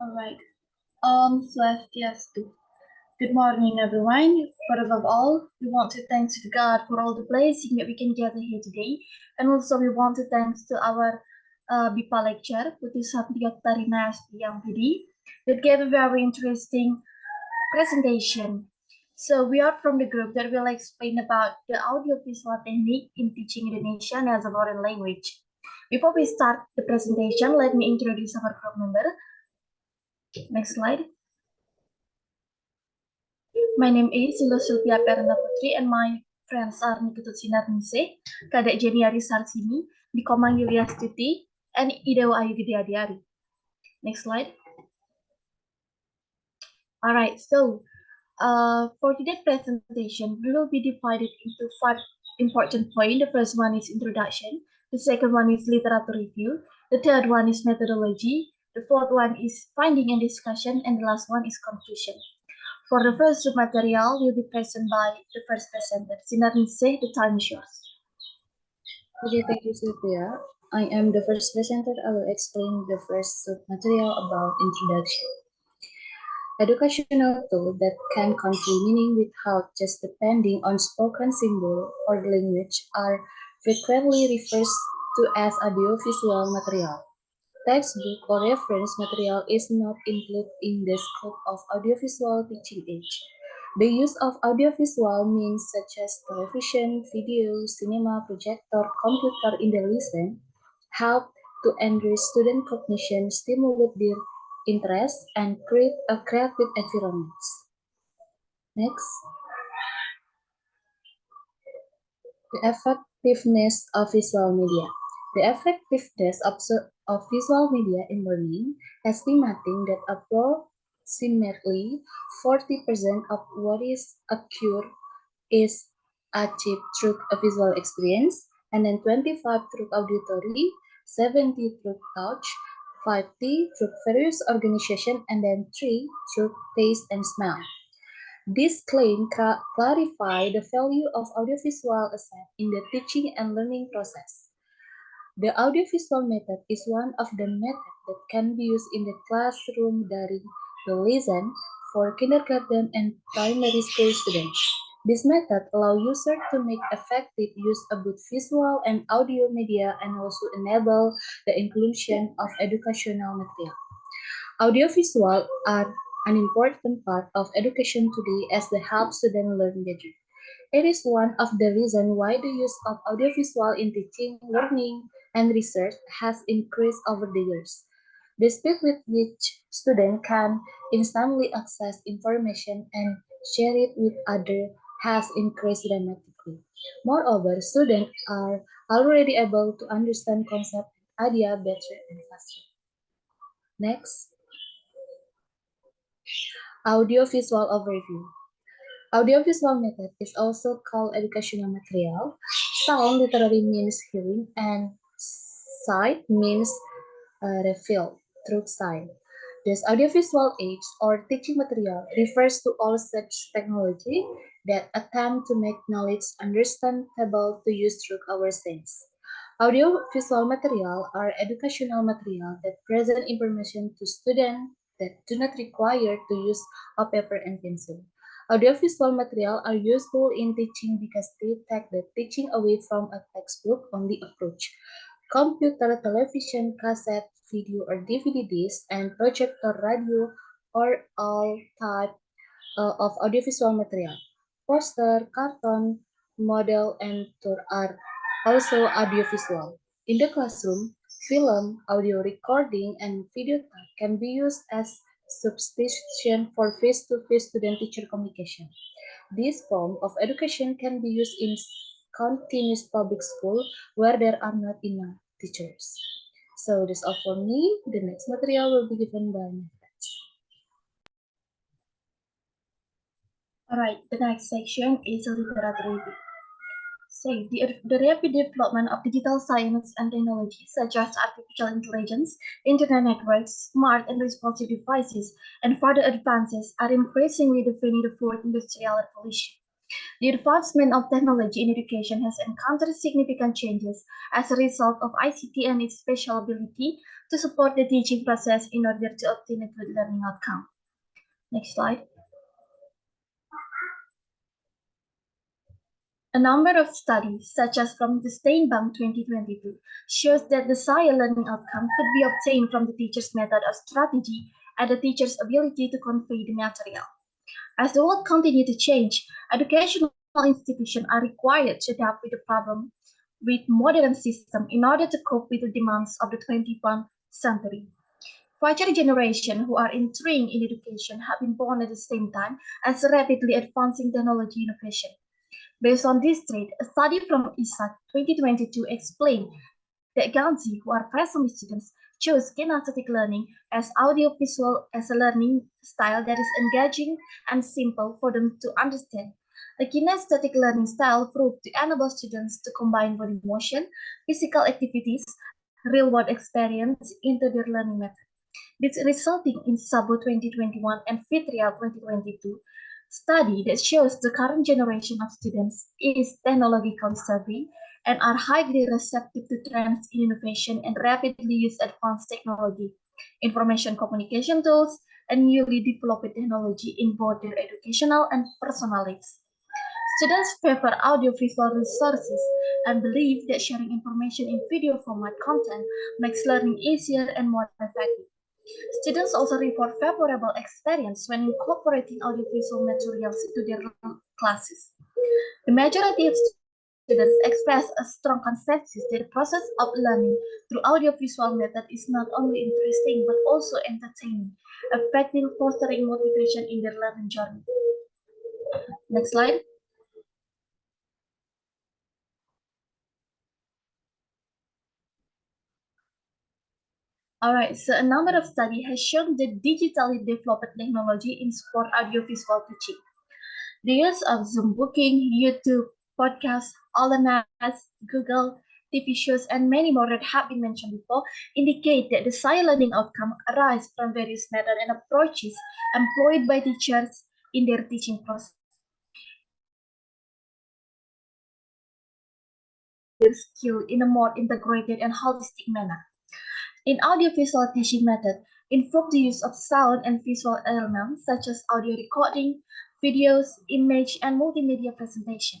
All right. Swastiastu. Good morning, everyone. First of all, we want to thank to God for all the blessing that we can gather here today, and also we want to thanks to our BIPA lecturer, Putri Satria Tarinas Yang Budi, that gave a very interesting presentation. So we are from the group that will explain about the audiovisual technique in teaching Indonesian as a foreign language. Before we start the presentation, let me introduce our group member. Next slide. My name is Silo Sylvia Perna Putri and my friends are Nikitut Sinar Nise, Kadek Jenny Ari Sarsini, Dikomang Yulia Stuti, and Idewa Ayu Gede Adiari. Next slide. Alright, so for today's presentation, we will be divided into 5 important points. The first one is introduction, the second one is literature review, the third one is methodology, the fourth one is finding and discussion, and the last one is conclusion. For the first material will be presented by the first presenter. Sinar Niseh, the time is yours. Okay, thank you, Sylvia. I am the first presenter. I will explain the first material about introduction. Educational tool that can convey meaning without just depending on spoken symbol or language are frequently referred to as audiovisual material. Textbook or reference material is not included in the scope of audiovisual teaching aid. The use of audiovisual means such as television, video, cinema, projector, computer in the lesson help to enrich student cognition, stimulate their interest, and create a creative environment. Next, the effectiveness of visual media. The effectiveness of visual media in learning, estimating that approximately 40% of what is occurred is achieved through a visual experience, and then 25 through auditory, 70 through touch, 50 through various organization, and then 3 through taste and smell. This claim clarify the value of audiovisual asset in the teaching and learning process. The audiovisual method is one of the methods that can be used in the classroom during the lesson for kindergarten and primary school students. This method allows users to make effective use of both visual and audio media and also enable the inclusion of educational material. Audiovisual are an important part of education today as they help students learn better. It is one of the reasons why the use of audiovisual in teaching, learning, and research has increased over the years. The speed with which students can instantly access information and share it with others has increased dramatically. Moreover, students are already able to understand concepts and ideas better and faster. Next, audiovisual overview. Audiovisual method is also called educational material. Sound literally means hearing, and sight means reveal through sight. This audiovisual aids or teaching material refers to all such technology that attempt to make knowledge understandable to use through our sense. Audiovisual material are educational material that present information to students that do not require to use a paper and pencil. Audiovisual material are useful in teaching because they take the teaching away from a textbook only approach. Computer, television, cassette, video or DVD disc, and projector, radio, or all type of audiovisual material. Poster, cartoon, model, and tour are also audiovisual. In the classroom, film, audio recording, and video tag can be used as substitution for face-to-face student-teacher communication. This form of education can be used in continuous public school where there are not enough teachers. So that's all for me. The next material will be given by my friends. Alright, the next section is literature review. So, the rapid development of digital science and technology such as artificial intelligence, internet networks, smart and responsive devices, and further advances are increasingly defining the fourth industrial revolution. The advancement of technology in education has encountered significant changes as a result of ICT and its special ability to support the teaching process in order to obtain a good learning outcome. Next slide. A number of studies, such as from the Steinbank 2022, shows that the desired learning outcome could be obtained from the teacher's method or strategy and the teacher's ability to convey the material. As the world continues to change, educational institutions are required to adapt with the problem with modern system in order to cope with the demands of the 21st century. Future generations who are entering in education have been born at the same time as rapidly advancing technology innovation. Based on this trait, a study from ISAC 2022 explained that Ganzi, who are present students, chose kinesthetic learning as audiovisual as a learning style that is engaging and simple for them to understand. The kinesthetic learning style proved to enable students to combine body motion, physical activities, real-world experience into their learning method. This resulting in Sabo 2021 and Fitria 2022 study that shows the current generation of students is technologically savvy and are highly receptive to trends in innovation and rapidly use advanced technology, information communication tools, and newly developed technology in both their educational and personal lives. Students favor audiovisual resources and believe that sharing information in video format content makes learning easier and more effective. Students also report favorable experience when incorporating audiovisual materials into their classes. The majority of students express a strong consensus that the process of learning through audiovisual method is not only interesting but also entertaining, effectively fostering motivation in their learning journey. Next slide. Alright, so a number of studies has shown that digitally developed technology in support audiovisual teaching. The use of Zoom booking, YouTube, podcasts, LMS, Google, TV shows, and many more that have been mentioned before indicate that the desired learning outcome arise from various methods and approaches employed by teachers in their teaching process. Their skill in a more integrated and holistic manner. In audiovisual teaching method, involve the use of sound and visual elements such as audio recording, videos, image, and multimedia presentation.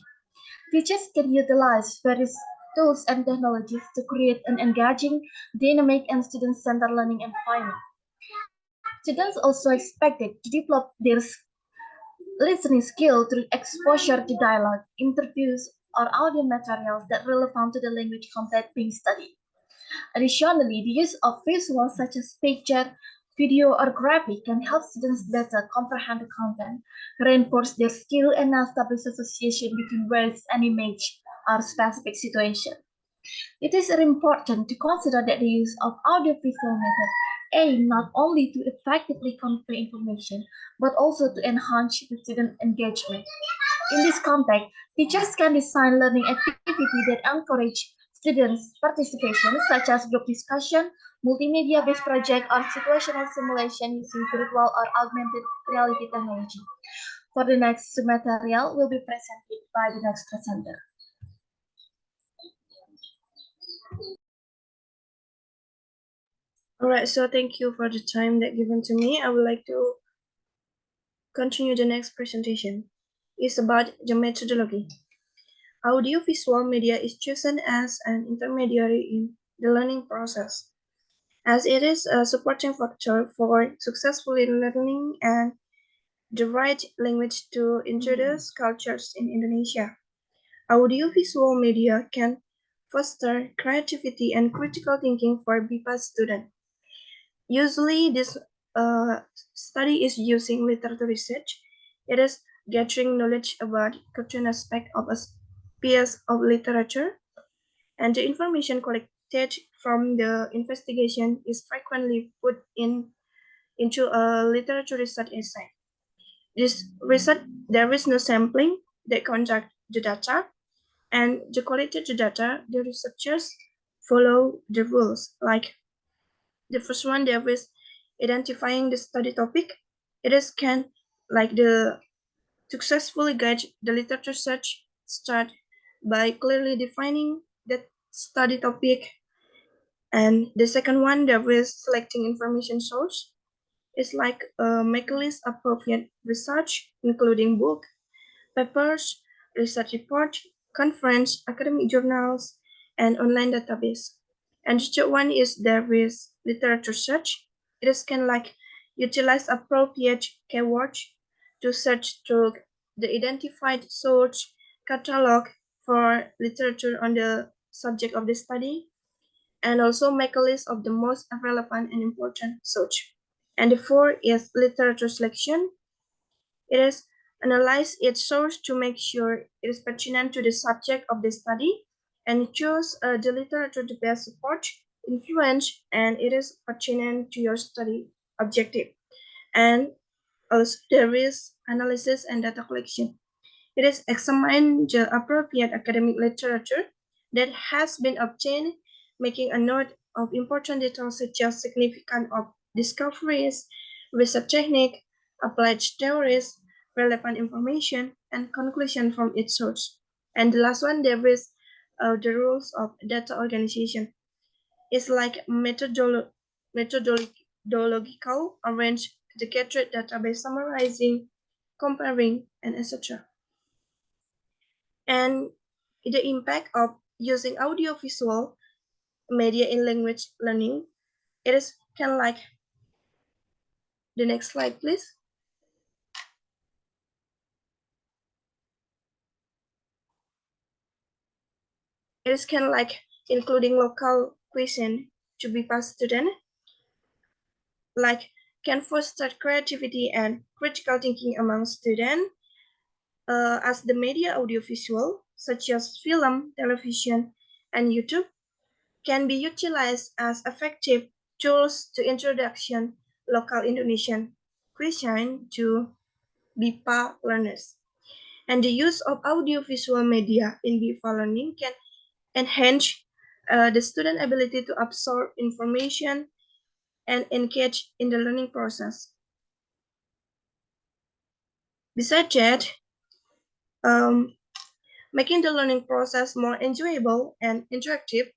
Teachers can utilize various tools and technologies to create an engaging, dynamic, and student-centered learning environment. Students also expected to develop their listening skill through exposure to dialogue, interviews, or audio materials that are relevant to the language content being studied. Additionally, the use of visuals such as picture, video, or graphic can help students better comprehend the content, reinforce their skill, and establish association between words and image or specific situation. It is important to consider that the use of audiovisual method aim not only to effectively convey information, but also to enhance the student engagement. In this context, teachers can design learning activities that encourage students' participation, such as group discussion, multimedia-based project, or situational simulation using virtual or augmented reality technology. For the next material will be presented by the next presenter. All right, so thank you for the time that given to me. I would like to continue the next presentation. It's about the methodology. Audiovisual media is chosen as an intermediary in the learning process, as it is a supporting factor for successfully learning and the right language to introduce cultures in Indonesia. Audiovisual media can foster creativity and critical thinking for BIPA students. Usually, this study is using literature research. It is gathering knowledge about certain aspect of a piece of literature, and the information collected from the investigation is frequently put into a literature research essay. This research, there is no sampling. They conduct the data, and to collect the data, the researchers follow the rules like the first one, there is identifying the study topic. It is can like the successfully guide the literature search, start by clearly defining the study topic. And the second one, there is selecting information source. It's like make a list of appropriate research, including book, papers, research report, conference, academic journals, and online database. And the third one is there is literature search. It is can like utilize appropriate keywords to search through the identified source catalog for literature on the subject of the study, and also make a list of the most relevant and important source. And the fourth is literature selection. It is analyze its source to make sure it is pertinent to the subject of the study, and choose the literature to best support, influence, and it is pertinent to your study objective. And also there is analysis and data collection. It is examine the appropriate academic literature that has been obtained, making a note of important details such as significance of discoveries, research technique, applied theories, relevant information, and conclusion from its source. And the last one, there is the rules of data organization. It's like methodological arrange the gathered data by summarizing, comparing, and etc. And the impact of using audiovisual media in language learning, it is kind of like the next slide, please. It is kind of like including local question to be passed to them, like can foster creativity and critical thinking among students, as the media audiovisual, such as film, television, and YouTube, can be utilized as effective tools to introduction local Indonesian cuisine to BIPA learners. And the use of audiovisual media in BIPA learning can enhance the student ability to absorb information and engage in the learning process. Besides that, making the learning process more enjoyable and interactive,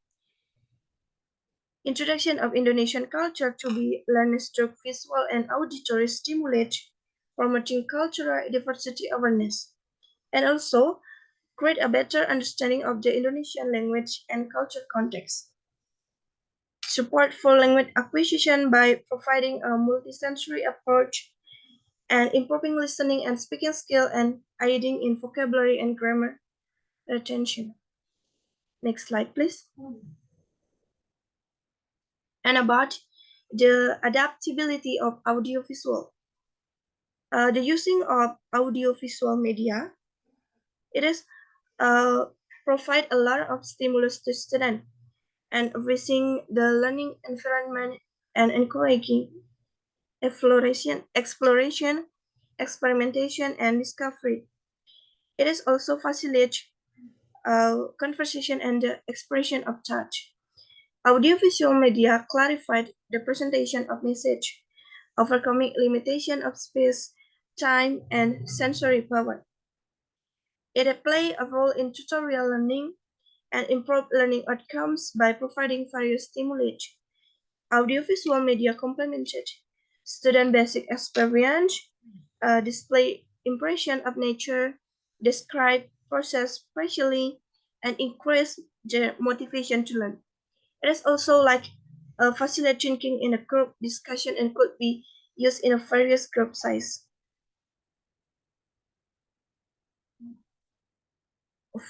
introduction of Indonesian culture to be learned through visual and auditory stimulate, promoting cultural diversity awareness, and also create a better understanding of the Indonesian language and culture context. Support for language acquisition by providing a multisensory approach and improving listening and speaking skill and aiding in vocabulary and grammar retention. Next slide, please. And about the adaptability of audiovisual. The using of audiovisual media, it is provide a lot of stimulus to students and raising the learning environment and encouraging exploration, experimentation, and discovery. It is also facilitate conversation and the expression of touch. Audiovisual media clarified the presentation of message, overcoming limitation of space, time, and sensory power. It play a role in tutorial learning and improve learning outcomes by providing various stimulus. Audiovisual media complemented student basic experience, display impression of nature, describe process spatially, and increase their motivation to learn. It is also like facilitate thinking in a group discussion and could be used in a various group size.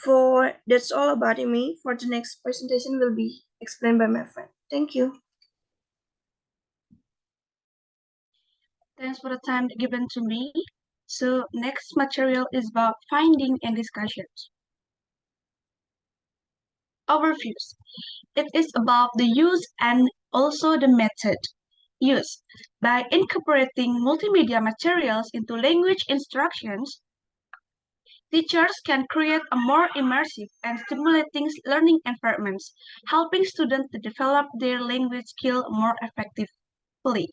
For that's all about me. For the next presentation will be explained by my friend. Thank you. Thanks for the time given to me. So next material is about finding and discussions. Overviews. It is about the use and also the method. Use. By incorporating multimedia materials into language instructions, teachers can create a more immersive and stimulating learning environments, helping students to develop their language skill more effectively.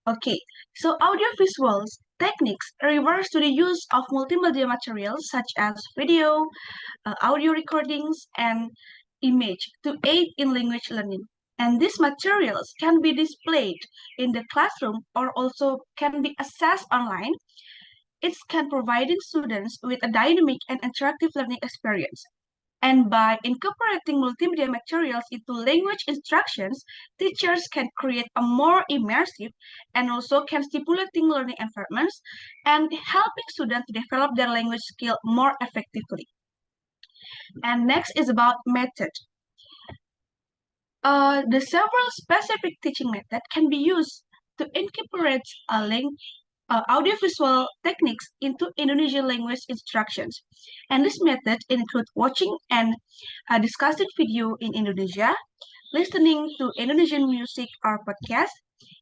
Okay, so audiovisuals techniques refers to the use of multimedia materials such as video, audio recordings, and image to aid in language learning. And these materials can be displayed in the classroom or also can be accessed online. It can providing students with a dynamic and interactive learning experience. And by incorporating multimedia materials into language instructions, teachers can create a more immersive and also can stimulating learning environments and helping students to develop their language skill more effectively. And next is about method. The several specific teaching methods can be used to incorporate audiovisual techniques into Indonesian language instructions. And this method includes watching and discussing video in Indonesia, listening to Indonesian music or podcast,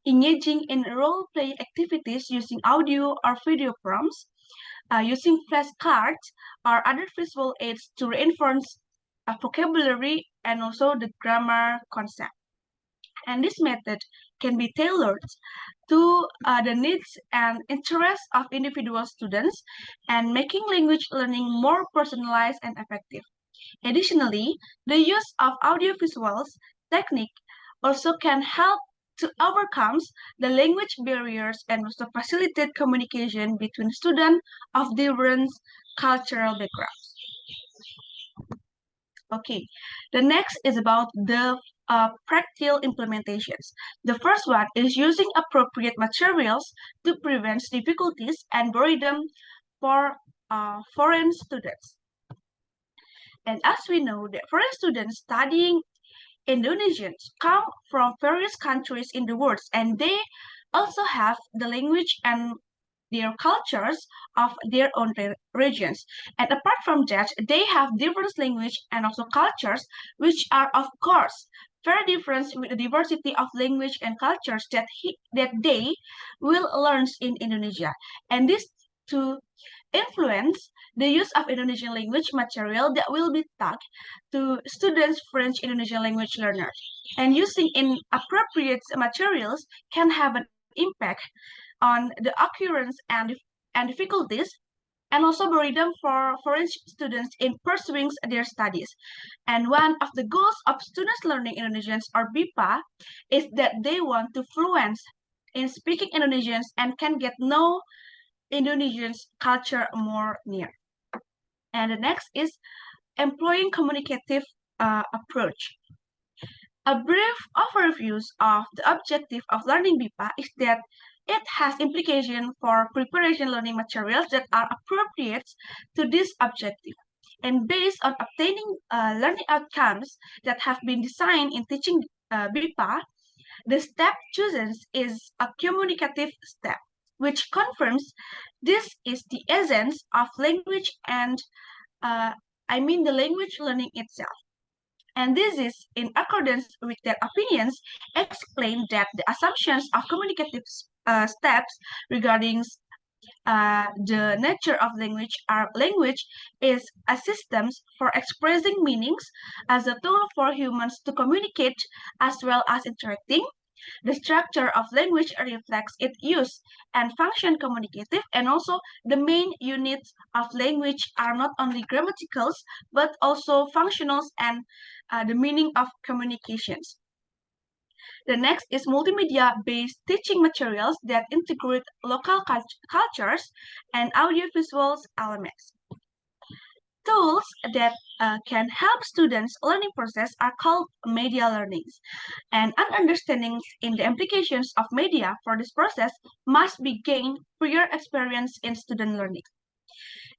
engaging in role-play activities using audio or video prompts, using flashcards or other visual aids to reinforce vocabulary and also the grammar concept. And this method can be tailored to the needs and interests of individual students and making language learning more personalized and effective. Additionally, the use of audiovisuals technique also can help to overcome the language barriers and also facilitate communication between students of different cultural backgrounds. Okay, the next is about the practical implementations. The first one is using appropriate materials to prevent difficulties and boredom for foreign students. And as we know, that foreign students studying Indonesians come from various countries in the world, and they also have the language and their cultures of their own regions. And apart from that, they have different language and also cultures, which are of course very different with the diversity of language and cultures that they will learn in Indonesia. And this to influence the use of Indonesian language material that will be taught to students French Indonesian language learners. And using inappropriate materials can have an impact on the occurrence and difficulties and also boredom for foreign students in pursuing their studies. And one of the goals of students learning Indonesians or BIPA is that they want to fluence in speaking Indonesians and can get know Indonesians culture more near. And the next is employing communicative approach. A brief overview of the objective of learning BIPA is that it has implications for preparation learning materials that are appropriate to this objective. And based on obtaining learning outcomes that have been designed in teaching BIPA, the step chosen is a communicative step, which confirms this is the essence of language and the language learning itself. And this is in accordance with their opinions, explain that the assumptions of communicative steps regarding the nature of language is a system for expressing meanings as a tool for humans to communicate as well as interacting. The structure of language reflects its use and function communicative, and also the main units of language are not only grammaticals but also functionals and the meaning of communications. The next is multimedia-based teaching materials that integrate local cultures and audiovisual elements. Tools that can help students' learning process are called media learnings. And an understanding in the implications of media for this process must be gained prior experience in student learning.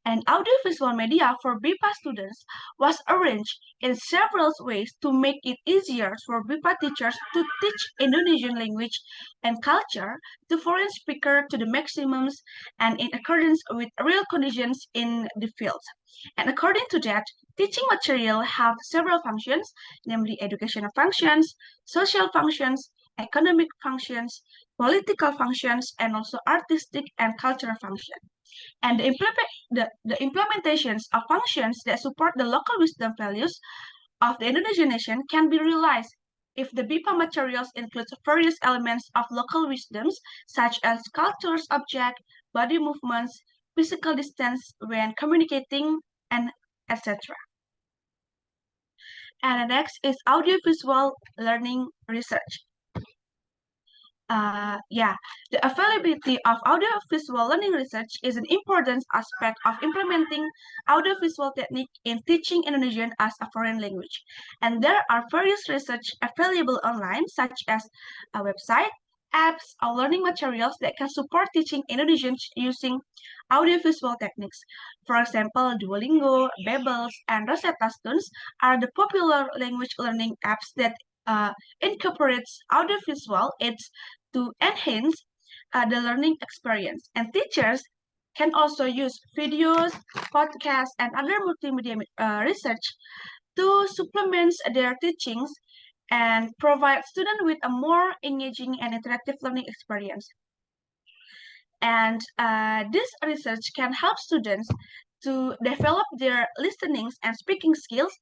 And audiovisual media for BIPA students was arranged in several ways to make it easier for BIPA teachers to teach Indonesian language and culture to foreign speakers to the maximums and in accordance with real conditions in the field. And according to that, teaching material have several functions, namely educational functions, social functions, economic functions, political functions, and also artistic and cultural functions. And the implementations of functions that support the local wisdom values of the Indonesian nation can be realized If the BIPA materials include various elements of local wisdoms, such as cultures, object, body movements, physical distance when communicating, and etc. And the next is audiovisual learning research. The availability of audiovisual learning research is an important aspect of implementing audiovisual technique in teaching Indonesian as a foreign language. And there are various research available online, such as a website, apps, or learning materials that can support teaching Indonesian using audiovisual techniques. For example, Duolingo, Babels, and Rosetta Stones are the popular language learning apps that incorporates audiovisual aids to enhance the learning experience. And teachers can also use videos, podcasts, and other multimedia research to supplement their teachings and provide students with a more engaging and interactive learning experience. And this research can help students to develop their listening and speaking skills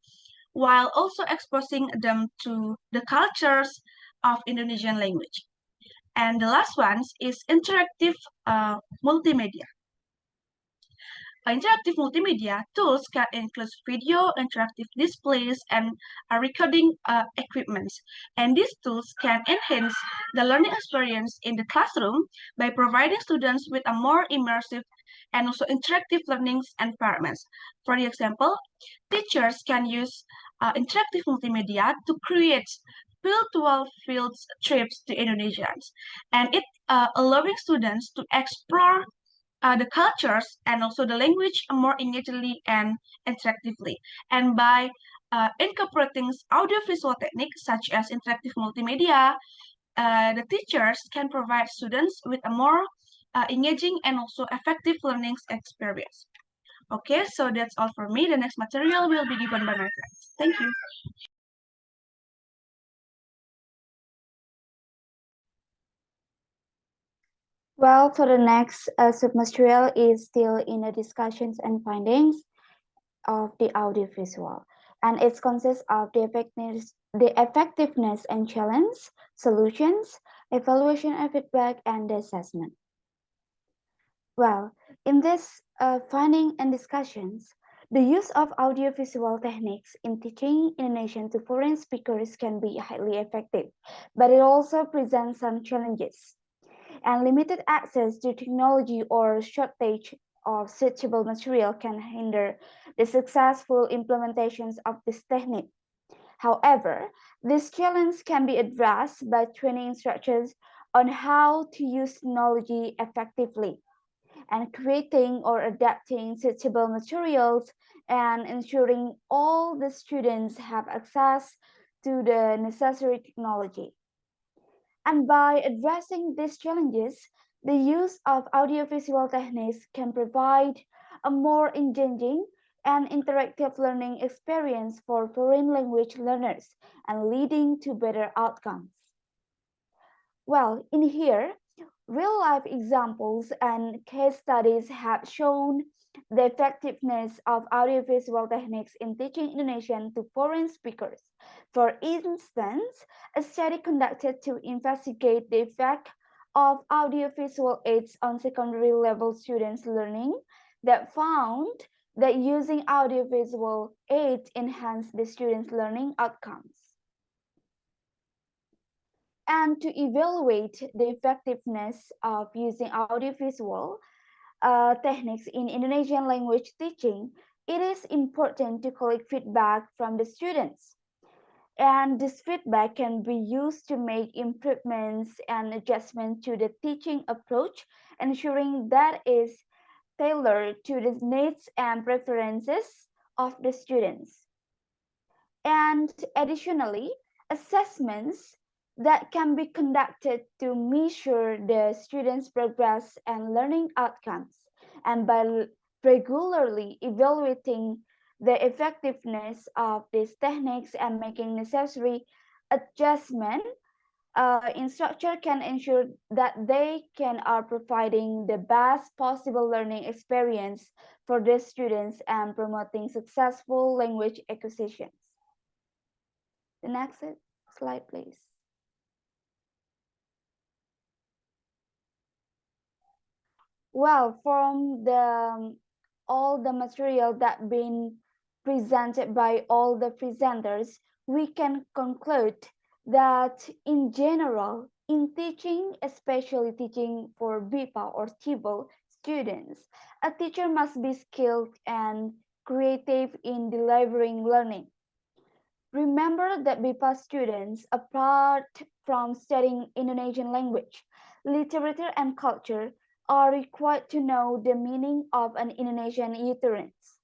while also exposing them to the cultures of Indonesian language. And the last one is interactive multimedia. Interactive multimedia tools can include video, interactive displays, and recording equipments. And these tools can enhance the learning experience in the classroom by providing students with a more immersive and also interactive learning environments. For example, teachers can use interactive multimedia to create virtual field trips to Indonesians, and it allowing students to explore the cultures and also the language more engagingly and interactively. And by incorporating audiovisual techniques such as interactive multimedia, the teachers can provide students with a more engaging and also effective learning experience. Okay, so that's all for me. The next material will be given by my friends. Thank you. Well, for the next submaterial is still in the discussions and findings of the audiovisual, and it consists of the effectiveness and challenge, solutions, evaluation and feedback, and the assessment. Well, in this finding and discussions, the use of audiovisual techniques in teaching Indonesian to foreign speakers can be highly effective, but it also presents some challenges. And limited access to technology or shortage of suitable material can hinder the successful implementations of this technique. However, this challenge can be addressed by training instructors on how to use technology effectively and creating or adapting suitable materials and ensuring all the students have access to the necessary technology. And by addressing these challenges, the use of audiovisual techniques can provide a more engaging and interactive learning experience for foreign language learners and leading to better outcomes. Well, in here, real-life examples and case studies have shown the effectiveness of audiovisual techniques in teaching Indonesian to foreign speakers. For instance, a study conducted to investigate the effect of audiovisual aids on secondary level students' learning that found that using audiovisual aids enhanced the students' learning outcomes. And to evaluate the effectiveness of using audiovisual techniques in Indonesian language teaching, it is important to collect feedback from the students. And this feedback can be used to make improvements and adjustments to the teaching approach, ensuring that is tailored to the needs and preferences of the students. And additionally, assessments that can be conducted to measure the students' progress and learning outcomes. And by regularly evaluating the effectiveness of these techniques and making necessary adjustment, instructor can ensure that they are providing the best possible learning experience for the students and promoting successful language acquisitions. The next slide, please. Well, from all the material that been presented by all the presenters, we can conclude that in general, in teaching, especially teaching for BIPA or TEBL students, a teacher must be skilled and creative in delivering learning. Remember that BIPA students, apart from studying Indonesian language, literature, and culture, are required to know the meaning of an Indonesian utterance.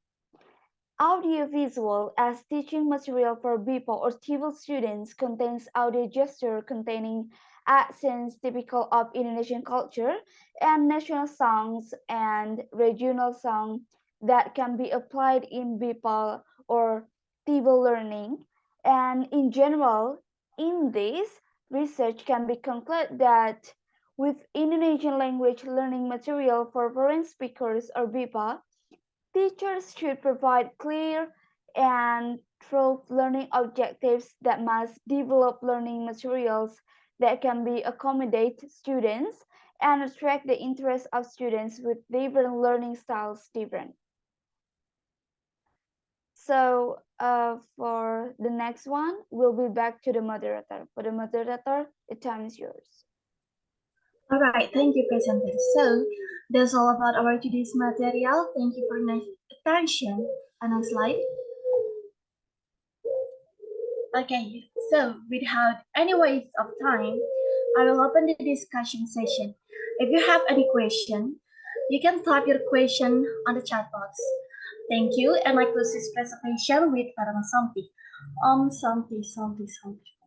Audiovisual as teaching material for BIPA or TEBL students contains audio gesture containing accents typical of Indonesian culture and national songs and regional songs that can be applied in BIPA or TEBL learning. And in general, in this research can be concluded that with Indonesian language learning material for foreign speakers or BIPA, teachers should provide clear and true learning objectives that must develop learning materials that can be accommodate students and attract the interest of students with different learning styles different. So for the next one, we'll be back to the moderator. For the moderator, the time is yours. All right, thank you, presenter. So that's all about our today's material. Thank you for your attention. And next slide. Okay, so without any waste of time, I will open the discussion session. If you have any question, you can type your question on the chat box. Thank you, and I close this presentation with Parang Samti. Samti, Samti, Samti.